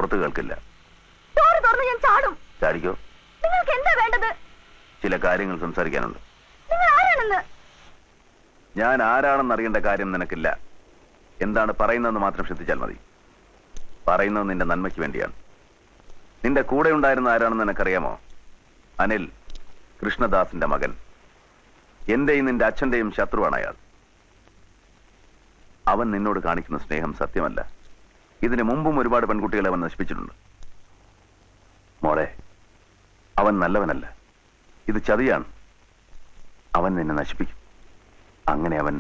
പുറത്ത് കേൾക്കില്ല. ഡോറ് തുറന്ന് ഞാൻ ചാടും. ചാടിക്കോ. നിങ്ങൾക്ക് എന്താ വേണ്ടത്? ചില കാര്യങ്ങൾ സംസാരിക്കാനുണ്ട്. നിങ്ങൾ ആരാണെന്ന്? ഞാൻ ആരാണെന്ന് അറിയേണ്ട കാര്യം നിനക്കില്ല. എന്താണ് പറയുന്നതെന്ന് മാത്രം ശ്രദ്ധിച്ചാൽ മതി. പറയുന്നത് നിന്റെ നന്മയ്ക്ക് വേണ്ടിയാണ്. നിന്റെ കൂടെ ഉണ്ടായിരുന്ന ആരാണെന്ന് നിനക്കറിയാമോ? അനിൽ, കൃഷ്ണദാസിന്റെ മകൻ. എന്റെയും നിന്റെ അച്ഛന്റെയും ശത്രുവാണ് അയാൾ. അവൻ നിന്നോട് കാണിക്കുന്ന സ്നേഹം സത്യമല്ല. ഇതിനു മുമ്പും ഒരുപാട് പെൺകുട്ടികളെ അവൻ നശിപ്പിച്ചിട്ടുണ്ട്. മോളെ, അവൻ നല്ലവനല്ല. ഇത് ചതിയാണ്. അവൻ നിന്നെ നശിപ്പിക്കും. അങ്ങനെ അവൻ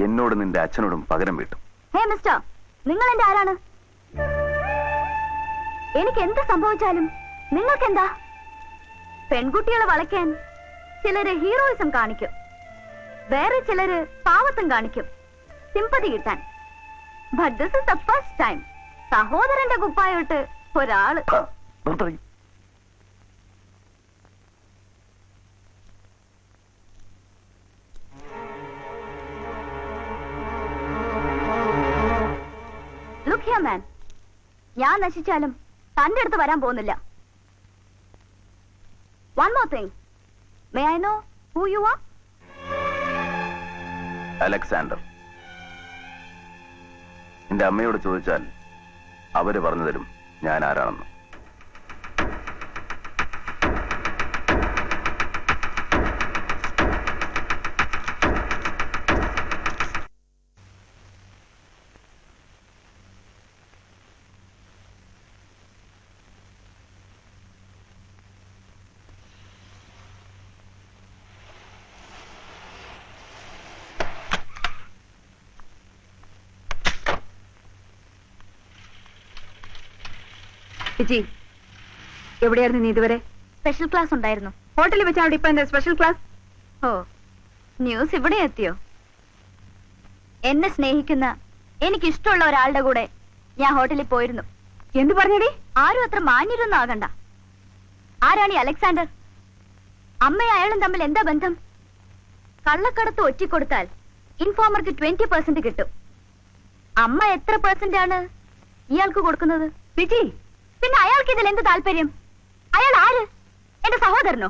എന്നോട് നിന്റെ അച്ഛനോടും പകരം വീട്ടും. ഹേ മിസ്റ്റർ, നിങ്ങൾ എന്റെ ആരാണ്? എനിക്ക് എന്ത് സംഭവിച്ചാലും നിങ്ങൾക്കെന്താ? പെൺകുട്ടികളെ വളയ്ക്കാൻ ചിലര് ഹീറോയിസം കാണിക്കും, വേറെ ചിലര് പാവത്തും കാണിക്കും, സിമ്പതി കിട്ടാൻ. But this is the first time സഹോദരന്റെ കുപ്പായോട്ട് ഒരാള്. ലുക്ക് ഹിയർ മാൻ, ഞാൻ നശിച്ചാലും തന്റെ അടുത്ത് വരാൻ പോകുന്നില്ല. One more thing. May I know who you are? Alexander. എന്റെ അമ്മയോട് ചോദിച്ചാൽ അവര് പറഞ്ഞു തരും ഞാൻ ആരാണെന്ന്. വിജി, എവിടെയായിരുന്നു നീ ഇതുവരെ? സ്പെഷ്യൽ ക്ലാസ് ഉണ്ടായിരുന്നു. ഹോട്ടലിൽ വെച്ചാണ് ഇപ്പൊ എന്താ സ്പെഷ്യൽ ക്ലാസ്? ഓ, ന്യൂസ് ഇവിടെ എത്തിയോ? എന്നെ സ്നേഹിക്കുന്ന എനിക്കിഷ്ടമുള്ള ഒരാളുടെ കൂടെ ഞാൻ ഹോട്ടലിൽ പോയിരുന്നു. എന്ത് പറഞ്ഞടി? ആരും അത്ര മാന്യരൊന്നും ആകണ്ട. ആരാണ് ഈ അലക്സാണ്ടർ? അമ്മയും അയാളും തമ്മിൽ എന്താ ബന്ധം? കള്ളക്കടത്ത് ഒറ്റിക്കൊടുത്താൽ ഇൻഫോമർക്ക് 20% കിട്ടും. അമ്മ എത്ര % ഇയാൾക്ക് കൊടുക്കുന്നത്? വിജി, പിന്നെ അയാൾക്ക് ഇതിൽ എന്ത് താല്പര്യം? അയാൾ ആര്? എന്റെ സഹോദരനോ?